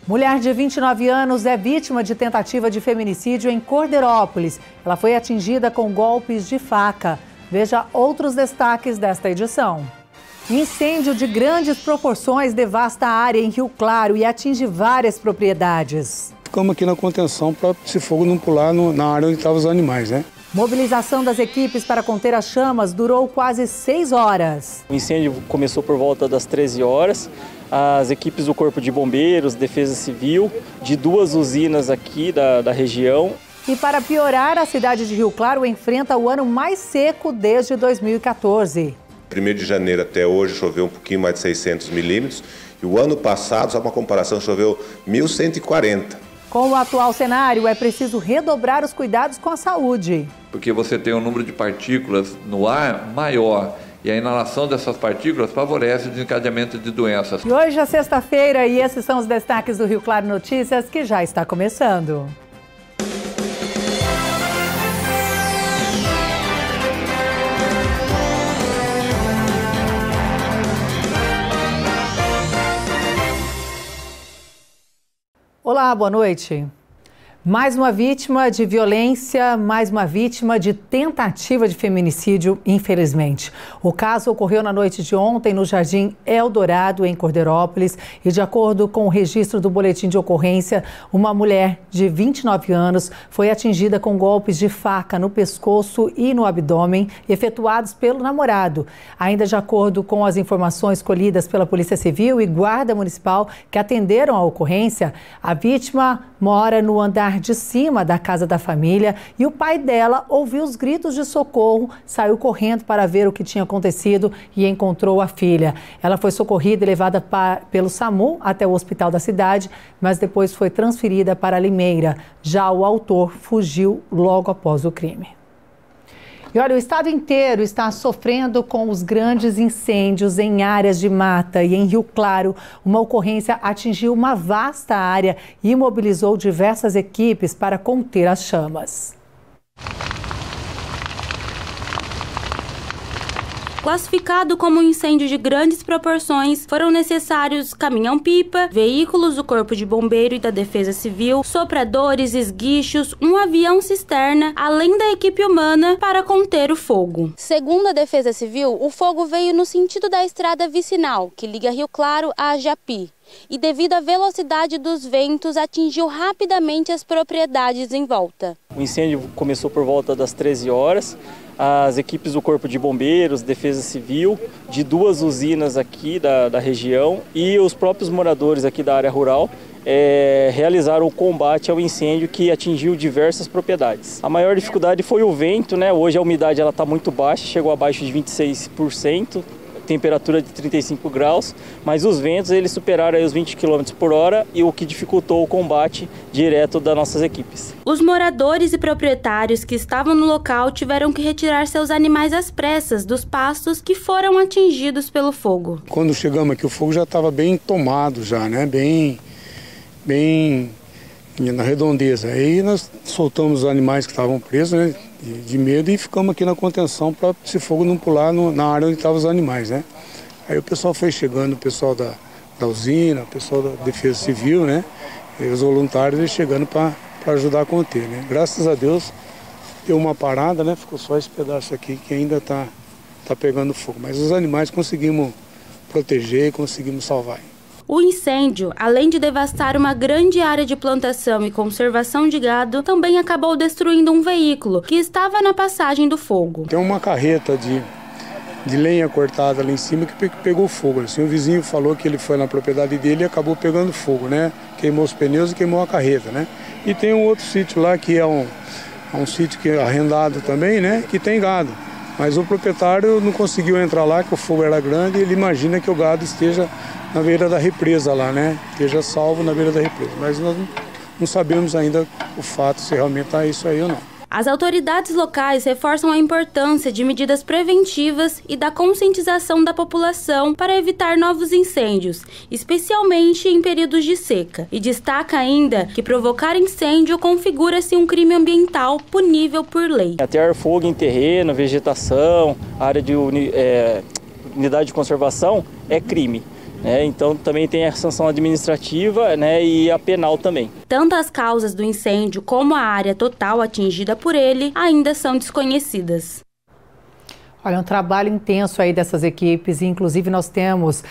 Mulher de 29 anos é vítima de tentativa de feminicídio em Corderópolis. Ela foi atingida com golpes de faca. Veja outros destaques desta edição. Incêndio de grandes proporções devasta a área em Rio Claro e atinge várias propriedades. Ficamos aqui na contenção para esse fogo não pular na área onde estavam os animais, né? Mobilização das equipes para conter as chamas durou quase 6 horas. O incêndio começou por volta das 13 horas. As equipes do Corpo de Bombeiros, Defesa Civil, de 2 usinas aqui da região. E para piorar, a cidade de Rio Claro enfrenta o ano mais seco desde 2014. 1º de janeiro até hoje choveu um pouquinho mais de 600 milímetros. E o ano passado, só uma comparação, choveu 1.140. Com o atual cenário, é preciso redobrar os cuidados com a saúde. Porque você tem um número de partículas no ar maior e a inalação dessas partículas favorece o desencadeamento de doenças. E hoje é sexta-feira e esses são os destaques do Rio Claro Notícias, que já está começando. Olá, boa noite. Mais uma vítima de violência, mais uma vítima de tentativa de feminicídio, infelizmente. O caso ocorreu na noite de ontem no Jardim Eldorado, em Corderópolis, e de acordo com o registro do boletim de ocorrência, uma mulher de 29 anos foi atingida com golpes de faca no pescoço e no abdômen, efetuados pelo namorado. Ainda de acordo com as informações colhidas pela Polícia Civil e Guarda Municipal que atenderam a ocorrência, a vítima mora no andar de cima da casa da família e o pai dela ouviu os gritos de socorro, saiu correndo para ver o que tinha acontecido e encontrou a filha. Ela foi socorrida e levada pelo SAMU até o hospital da cidade, mas depois foi transferida para Limeira. Já o autor fugiu logo após o crime. E olha, o estado inteiro está sofrendo com os grandes incêndios em áreas de mata e em Rio Claro. Uma ocorrência atingiu uma vasta área e mobilizou diversas equipes para conter as chamas. Classificado como um incêndio de grandes proporções, foram necessários caminhão-pipa, veículos do Corpo de Bombeiro e da Defesa Civil, sopradores, esguichos, um avião-cisterna, além da equipe humana para conter o fogo. Segundo a Defesa Civil, o fogo veio no sentido da estrada vicinal, que liga Rio Claro a Japi. E devido à velocidade dos ventos, atingiu rapidamente as propriedades em volta. O incêndio começou por volta das 13 horas. As equipes do Corpo de Bombeiros, Defesa Civil, de 2 usinas aqui da região e os próprios moradores aqui da área rural realizaram o combate ao incêndio que atingiu diversas propriedades. A maior dificuldade foi o vento, né? Hoje a umidade está muito baixa, chegou abaixo de 26%. Temperatura de 35 graus, mas os ventos eles superaram aí os 20 km por hora e o que dificultou o combate direto das nossas equipes. Os moradores e proprietários que estavam no local tiveram que retirar seus animais às pressas dos pastos que foram atingidos pelo fogo. Quando chegamos aqui o fogo já estava bem tomado já, né? Bem na redondeza. Aí nós soltamos os animais que estavam presos, né? De medo e ficamos aqui na contenção para esse fogo não pular na área onde estavam os animais, né? Aí o pessoal foi chegando, o pessoal da usina, o pessoal da Defesa Civil, né? E os voluntários chegando para ajudar a conter, né? Graças a Deus deu uma parada, né? Ficou só esse pedaço aqui que ainda tá pegando fogo. Mas os animais conseguimos proteger e conseguimos salvar. O incêndio, além de devastar uma grande área de plantação e conservação de gado, também acabou destruindo um veículo que estava na passagem do fogo. Tem uma carreta de lenha cortada lá em cima que pegou fogo. Assim, o vizinho falou que ele foi na propriedade dele e acabou pegando fogo, né? Queimou os pneus e queimou a carreta, né? E tem um outro sítio lá que é um sítio que é arrendado também, né? Que tem gado. Mas o proprietário não conseguiu entrar lá, que o fogo era grande e ele imagina que o gado esteja na beira da represa lá, né? Esteja salvo na beira da represa. Mas nós não sabemos ainda o fato, se realmente está isso aí ou não. As autoridades locais reforçam a importância de medidas preventivas e da conscientização da população para evitar novos incêndios, especialmente em períodos de seca. E destaca ainda que provocar incêndio configura-se um crime ambiental punível por lei. Atear fogo em terreno, vegetação, área de unidade de conservação é crime. Então também tem a sanção administrativa, e a penal também. Tanto as causas do incêndio como a área total atingida por ele ainda são desconhecidas. Olha, um trabalho intenso aí dessas equipes, inclusive nós temos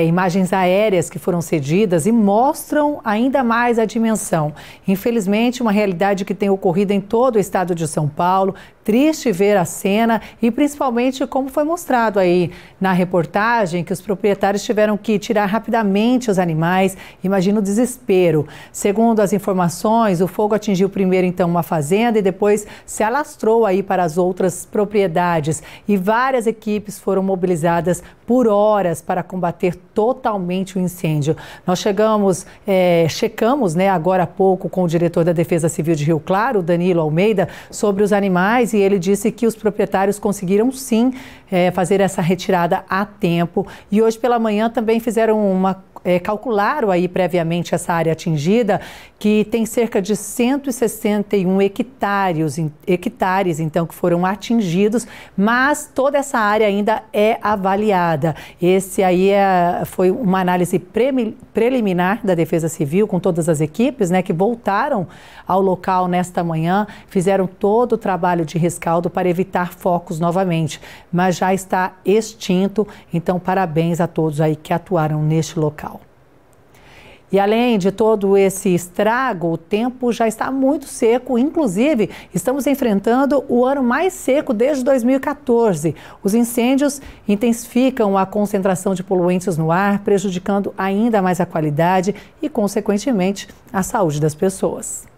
imagens aéreas que foram cedidas e mostram ainda mais a dimensão. Infelizmente, uma realidade que tem ocorrido em todo o estado de São Paulo. Triste ver a cena e principalmente como foi mostrado aí na reportagem, que os proprietários tiveram que tirar rapidamente os animais. Imagina o desespero. Segundo as informações, o fogo atingiu primeiro então uma fazenda e depois se alastrou aí para as outras propriedades. E várias equipes foram mobilizadas por horas para combater totalmente o incêndio. Nós checamos agora há pouco com o diretor da Defesa Civil de Rio Claro, Danilo Almeida, sobre os animais, e ele disse que os proprietários conseguiram sim fazer essa retirada a tempo. E hoje pela manhã também fizeram calcularam aí previamente essa área atingida, que tem cerca de 161 hectares então, que foram atingidos, mas toda essa área ainda é avaliada. Esse aí foi uma análise preliminar da Defesa Civil com todas as equipes, que voltaram ao local nesta manhã, fizeram todo o trabalho de rescaldo para evitar focos novamente, mas já está extinto, então parabéns a todos aí que atuaram neste local. E além de todo esse estrago, o tempo já está muito seco, inclusive estamos enfrentando o ano mais seco desde 2014. Os incêndios intensificam a concentração de poluentes no ar, prejudicando ainda mais a qualidade e, consequentemente, a saúde das pessoas.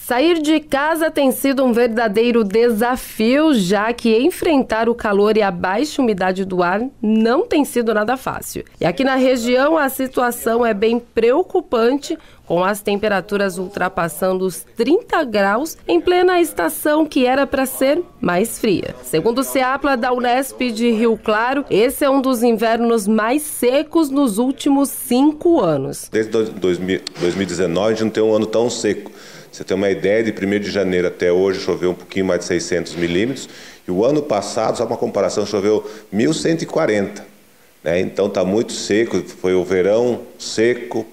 Sair de casa tem sido um verdadeiro desafio, já que enfrentar o calor e a baixa umidade do ar não tem sido nada fácil. E aqui na região a situação é bem preocupante, com as temperaturas ultrapassando os 30 graus em plena estação que era para ser mais fria. Segundo o CEAPLA da Unesp de Rio Claro, esse é um dos invernos mais secos nos últimos 5 anos. Desde 2019 a gente não tem um ano tão seco. Você tem uma ideia, de 1º de janeiro até hoje choveu um pouquinho mais de 600 milímetros, e o ano passado, só uma comparação, choveu 1.140. Então está muito seco, foi o verão seco,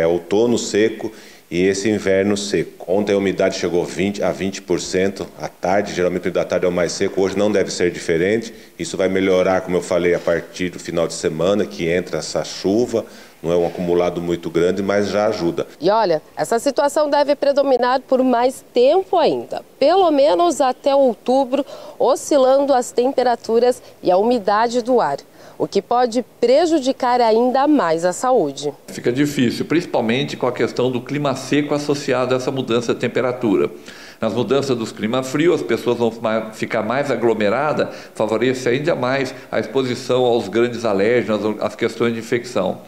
outono seco e esse inverno seco. Ontem a umidade chegou a 20%, à tarde, geralmente o da tarde é o mais seco, hoje não deve ser diferente. Isso vai melhorar, como eu falei, a partir do final de semana, que entra essa chuva. Não é um acumulado muito grande, mas já ajuda. E olha, essa situação deve predominar por mais tempo ainda, pelo menos até outubro, oscilando as temperaturas e a umidade do ar, o que pode prejudicar ainda mais a saúde. Fica difícil, principalmente com a questão do clima seco associado a essa mudança de temperatura. Nas mudanças dos climas frios, as pessoas vão ficar mais aglomeradas, favorece ainda mais a exposição aos grandes alérgenos, às questões de infecção.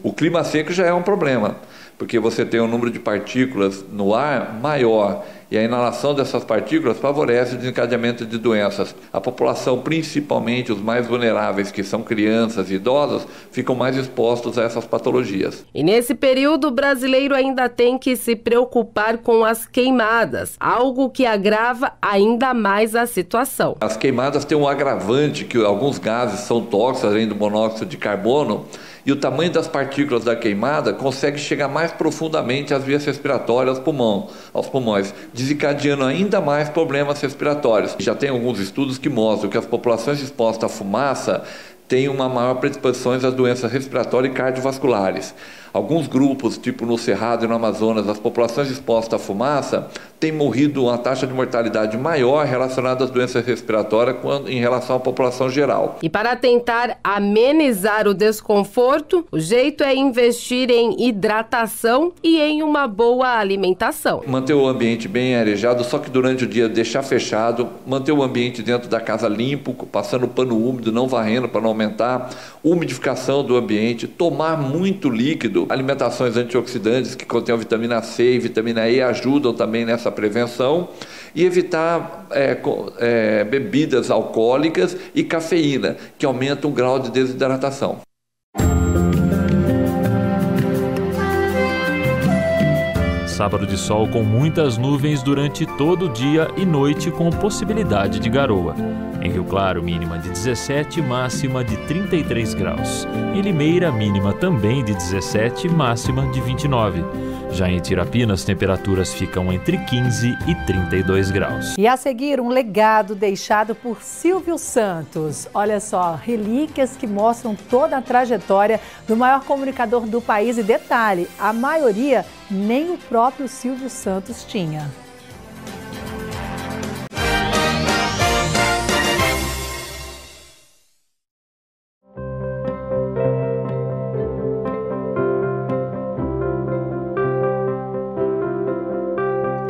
O clima seco já é um problema, porque você tem um número de partículas no ar maior e a inalação dessas partículas favorece o desencadeamento de doenças. A população, principalmente os mais vulneráveis, que são crianças e idosos, ficam mais expostos a essas patologias. E nesse período, o brasileiro ainda tem que se preocupar com as queimadas, algo que agrava ainda mais a situação. As queimadas têm um agravante, que alguns gases são tóxicos, além do monóxido de carbono, e o tamanho das partículas da queimada consegue chegar mais profundamente às vias respiratórias, aos pulmões, desencadeando ainda mais problemas respiratórios. Já tem alguns estudos que mostram que as populações expostas à fumaça têm uma maior predisposição às doenças respiratórias e cardiovasculares. Alguns grupos, tipo no Cerrado e no Amazonas, as populações expostas à fumaça têm morrido uma taxa de mortalidade maior relacionada às doenças respiratórias em relação à população geral. E para tentar amenizar o desconforto, o jeito é investir em hidratação e em uma boa alimentação. Manter o ambiente bem arejado, só que durante o dia deixar fechado, manter o ambiente dentro da casa limpo, passando pano úmido, não varrendo para não aumentar, umidificação do ambiente, tomar muito líquido, alimentações antioxidantes que contêm vitamina C e vitamina E ajudam também nessa prevenção, e evitar bebidas alcoólicas e cafeína, que aumentam o grau de desidratação. sábado de sol com muitas nuvens durante todo o dia e noite, com possibilidade de garoa. Em Rio Claro, mínima de 17, máxima de 33 graus. Em Limeira, mínima também de 17, máxima de 29. Já em Tirapina, as temperaturas ficam entre 15 e 32 graus. E a seguir, um legado deixado por Silvio Santos. Olha só, relíquias que mostram toda a trajetória do maior comunicador do país. E detalhe, a maioria nem o próprio Silvio Santos tinha.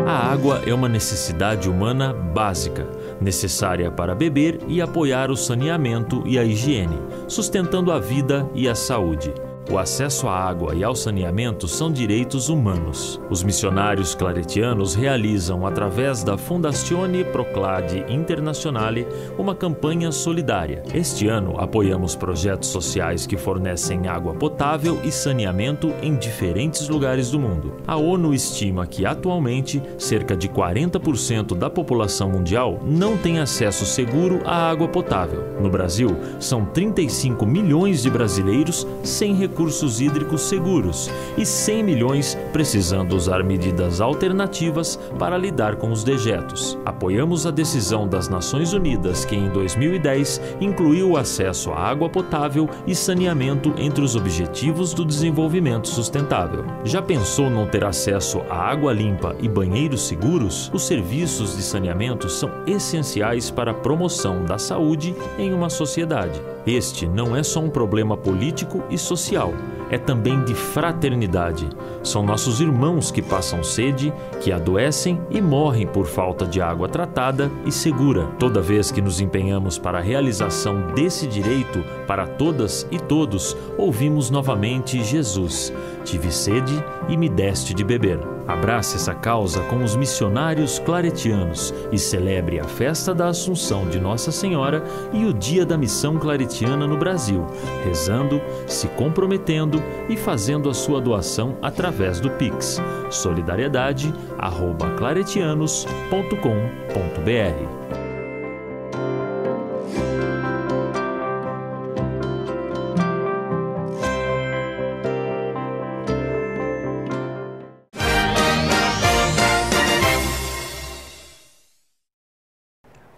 A água é uma necessidade humana básica, necessária para beber e apoiar o saneamento e a higiene, sustentando a vida e a saúde. O acesso à água e ao saneamento são direitos humanos. Os missionários claretianos realizam, através da Fondazione Proclade Internazionale, uma campanha solidária. Este ano, apoiamos projetos sociais que fornecem água potável e saneamento em diferentes lugares do mundo. A ONU estima que, atualmente, cerca de 40% da população mundial não tem acesso seguro à água potável. No Brasil, são 35 milhões de brasileiros sem recursos hídricos seguros e 100 milhões precisando usar medidas alternativas para lidar com os dejetos. Apoiamos a decisão das Nações Unidas que, em 2010, incluiu o acesso à água potável e saneamento entre os objetivos do desenvolvimento sustentável. Já pensou não ter acesso à água limpa e banheiros seguros? Os serviços de saneamento são essenciais para a promoção da saúde em uma sociedade. Este não é só um problema político e social, é também de fraternidade. São nossos irmãos que passam sede, que adoecem e morrem por falta de água tratada e segura. Toda vez que nos empenhamos para a realização desse direito para todas e todos, ouvimos novamente Jesus: tive sede e me deste de beber. Abrace essa causa com os missionários claretianos e celebre a festa da Assunção de Nossa Senhora e o Dia da Missão Claretiana no Brasil, rezando, se comprometendo e fazendo a sua doação através do Pix solidariedade@claretianos.com.br.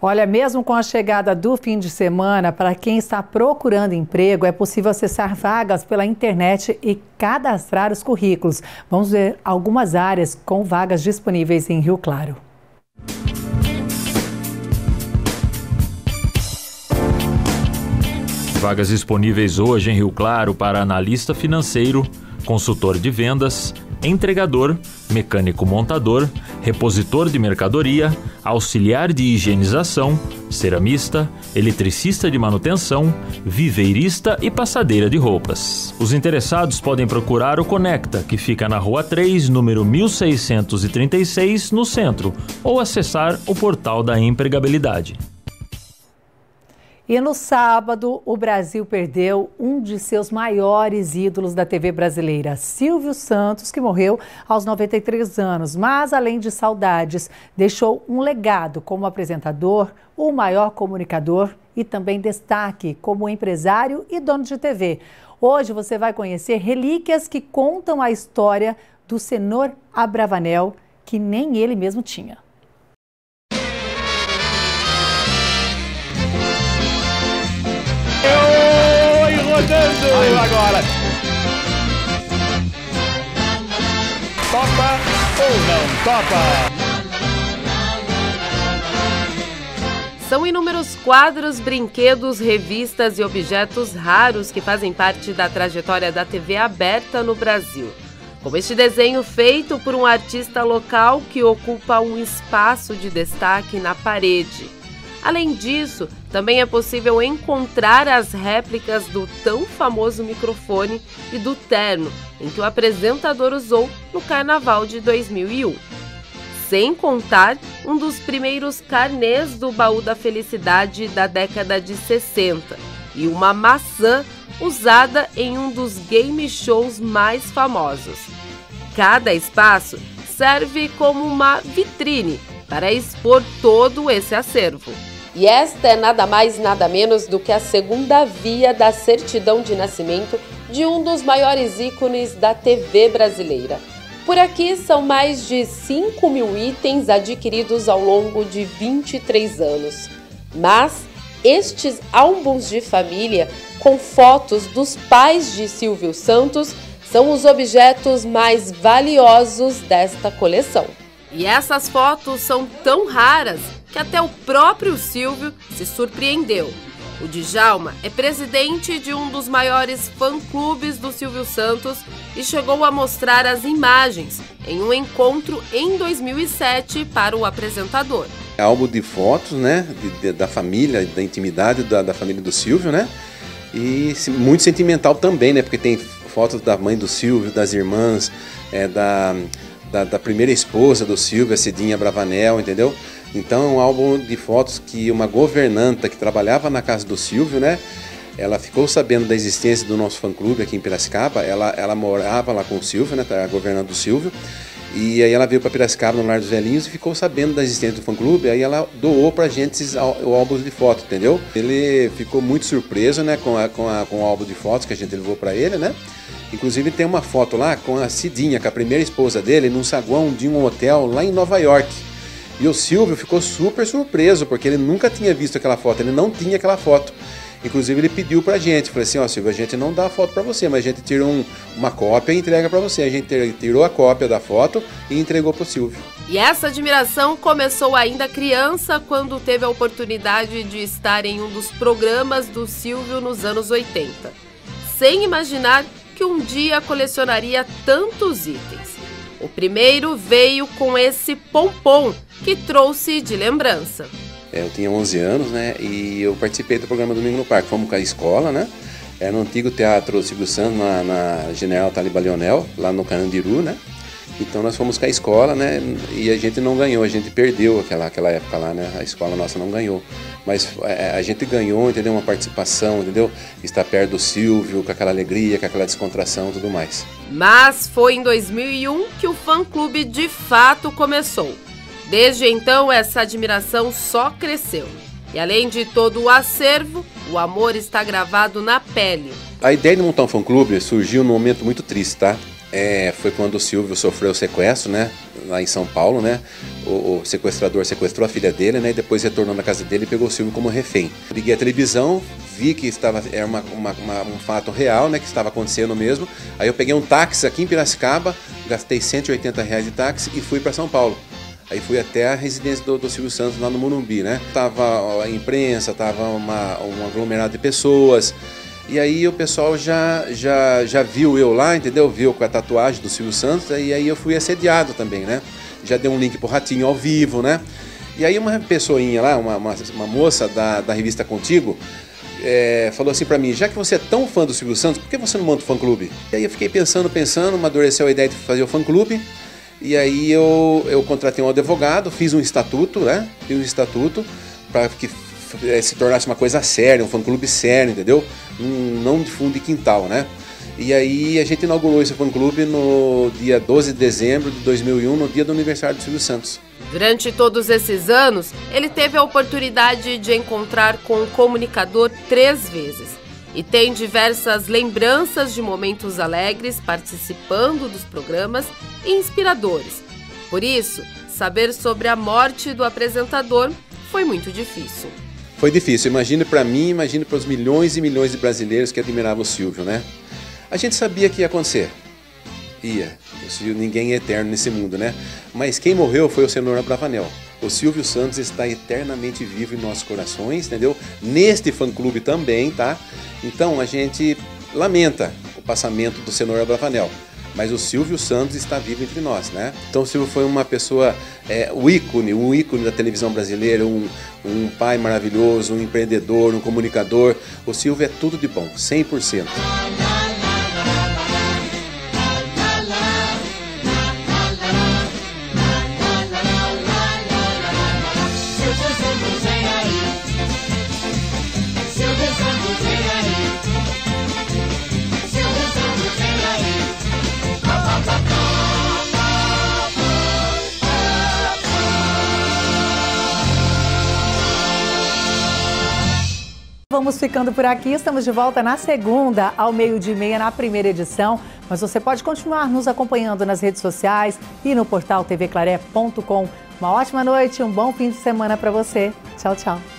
Olha, mesmo com a chegada do fim de semana, para quem está procurando emprego, é possível acessar vagas pela internet e cadastrar os currículos. Vamos ver algumas áreas com vagas disponíveis em Rio Claro. Vagas disponíveis hoje em Rio Claro para analista financeiro, consultor de vendas, entregador, mecânico montador, repositor de mercadoria, auxiliar de higienização, ceramista, eletricista de manutenção, viveirista e passadeira de roupas. Os interessados podem procurar o Conecta, que fica na Rua 3, número 1636, no centro, ou acessar o portal da empregabilidade. E no sábado, o Brasil perdeu um de seus maiores ídolos da TV brasileira, Silvio Santos, que morreu aos 93 anos. Mas, além de saudades, deixou um legado como apresentador, o maior comunicador e também destaque como empresário e dono de TV. Hoje você vai conhecer relíquias que contam a história do senhor Abravanel, que nem ele mesmo tinha. Rodando agora. Topa ou não topa? São inúmeros quadros, brinquedos, revistas e objetos raros que fazem parte da trajetória da TV aberta no Brasil. Como este desenho feito por um artista local que ocupa um espaço de destaque na parede. Além disso, também é possível encontrar as réplicas do tão famoso microfone e do terno em que o apresentador usou no Carnaval de 2001. Sem contar um dos primeiros carnês do Baú da Felicidade da década de 60 e uma maçã usada em um dos game shows mais famosos. Cada espaço serve como uma vitrine para expor todo esse acervo. E esta é nada mais nada menos do que a segunda via da certidão de nascimento de um dos maiores ícones da TV brasileira. Por aqui são mais de 5.000 itens adquiridos ao longo de 23 anos. Mas estes álbuns de família com fotos dos pais de Silvio Santos são os objetos mais valiosos desta coleção. E essas fotos são tão raras que até o próprio Silvio se surpreendeu. O Djalma é presidente de um dos maiores fã-clubes do Silvio Santos e chegou a mostrar as imagens em um encontro em 2007 para o apresentador. É álbum de fotos, né, da família, da intimidade da família do Silvio, né, e muito sentimental também, né, porque tem fotos da mãe do Silvio, das irmãs, da primeira esposa do Silvio, a Cidinha Bravanel, entendeu? Então é um álbum de fotos que uma governanta que trabalhava na casa do Silvio, né? Ela ficou sabendo da existência do nosso fã-clube aqui em Piracicaba. Ela morava lá com o Silvio, né? Tá governando o Silvio. E aí ela veio para Piracicaba, no Lar dos Velhinhos, e ficou sabendo da existência do fã-clube. Aí ela doou pra gente o álbum de fotos, entendeu? Ele ficou muito surpreso, né? Com o álbum de fotos que a gente levou para ele, né? Inclusive tem uma foto lá com a Cidinha, com a primeira esposa dele, num saguão de um hotel lá em Nova York. E o Silvio ficou super surpreso, porque ele nunca tinha visto aquela foto, ele não tinha aquela foto. Inclusive ele pediu pra gente, falou assim, ó, Silvio, a gente não dá a foto pra você, mas a gente tira uma cópia e entrega pra você. A gente tirou a cópia da foto e entregou pro Silvio. E essa admiração começou ainda criança, quando teve a oportunidade de estar em um dos programas do Silvio nos anos 80. Sem imaginar que um dia colecionaria tantos itens. O primeiro veio com esse pompom que trouxe de lembrança. Eu tinha 11 anos, né, e eu participei do programa Domingo no Parque. Fomos com a escola, né, era no antigo Teatro Silvio Santos, na General Taliba Leonel, lá no Carandiru, né. Então nós fomos com a escola, né, e a gente não ganhou, a gente perdeu aquela época lá, né, a escola nossa não ganhou. Mas a gente ganhou, entendeu, uma participação, entendeu, estar perto do Silvio, com aquela alegria, com aquela descontração e tudo mais. Mas foi em 2001 que o fã-clube de fato começou. Desde então, essa admiração só cresceu. E além de todo o acervo, o amor está gravado na pele. A ideia de montar um fã-clube surgiu num momento muito triste, tá? Foi quando o Silvio sofreu o sequestro, né? Lá em São Paulo, né? O sequestrador sequestrou a filha dele, né? E depois retornou na casa dele e pegou o Silvio como refém. Liguei a televisão, vi que era um fato real, né? Que estava acontecendo mesmo. Aí eu peguei um táxi aqui em Piracicaba, gastei R$180 de táxi e fui para São Paulo. Aí fui até a residência do Silvio Santos lá no Morumbi, né? Tava a imprensa, tava um aglomerado de pessoas. E aí o pessoal já viu eu lá, entendeu? Viu com a tatuagem do Silvio Santos, e aí eu fui assediado também, né? Já dei um link pro Ratinho ao vivo, né? E aí uma pessoinha lá, uma moça da revista Contigo, falou assim pra mim, já que você é tão fã do Silvio Santos, por que você não monta o fã-clube? E aí eu fiquei pensando, amadureceu a ideia de fazer o fã-clube. E aí eu contratei um advogado, fiz um estatuto, né? Fiz um estatuto para que se tornasse uma coisa séria, um fã-clube sério, entendeu? Não de fundo de quintal, né? E aí a gente inaugurou esse fã-clube no dia 12 de dezembro de 2001, no dia do aniversário do Silvio Santos. Durante todos esses anos, ele teve a oportunidade de encontrar com o comunicador 3 vezes. E tem diversas lembranças de momentos alegres participando dos programas e inspiradores. Por isso, saber sobre a morte do apresentador foi muito difícil. Foi difícil, imagine para mim, imagine para os milhões e milhões de brasileiros que admiravam o Silvio, né? A gente sabia que ia acontecer. O Silvio, ninguém é eterno nesse mundo, né? Mas quem morreu foi o Cenoura Bravanel. O Silvio Santos está eternamente vivo em nossos corações, entendeu? Neste fã-clube também, tá? Então a gente lamenta o passamento do Cenoura Bravanel, mas o Silvio Santos está vivo entre nós, né? Então o Silvio foi uma pessoa, um ícone da televisão brasileira, um pai maravilhoso, um empreendedor, um comunicador. O Silvio é tudo de bom, 100%. vamos ficando por aqui. Estamos de volta na segunda, ao 12:30, na primeira edição. Mas você pode continuar nos acompanhando nas redes sociais e no portal tvclaré.com. Uma ótima noite, um bom fim de semana para você. Tchau, tchau.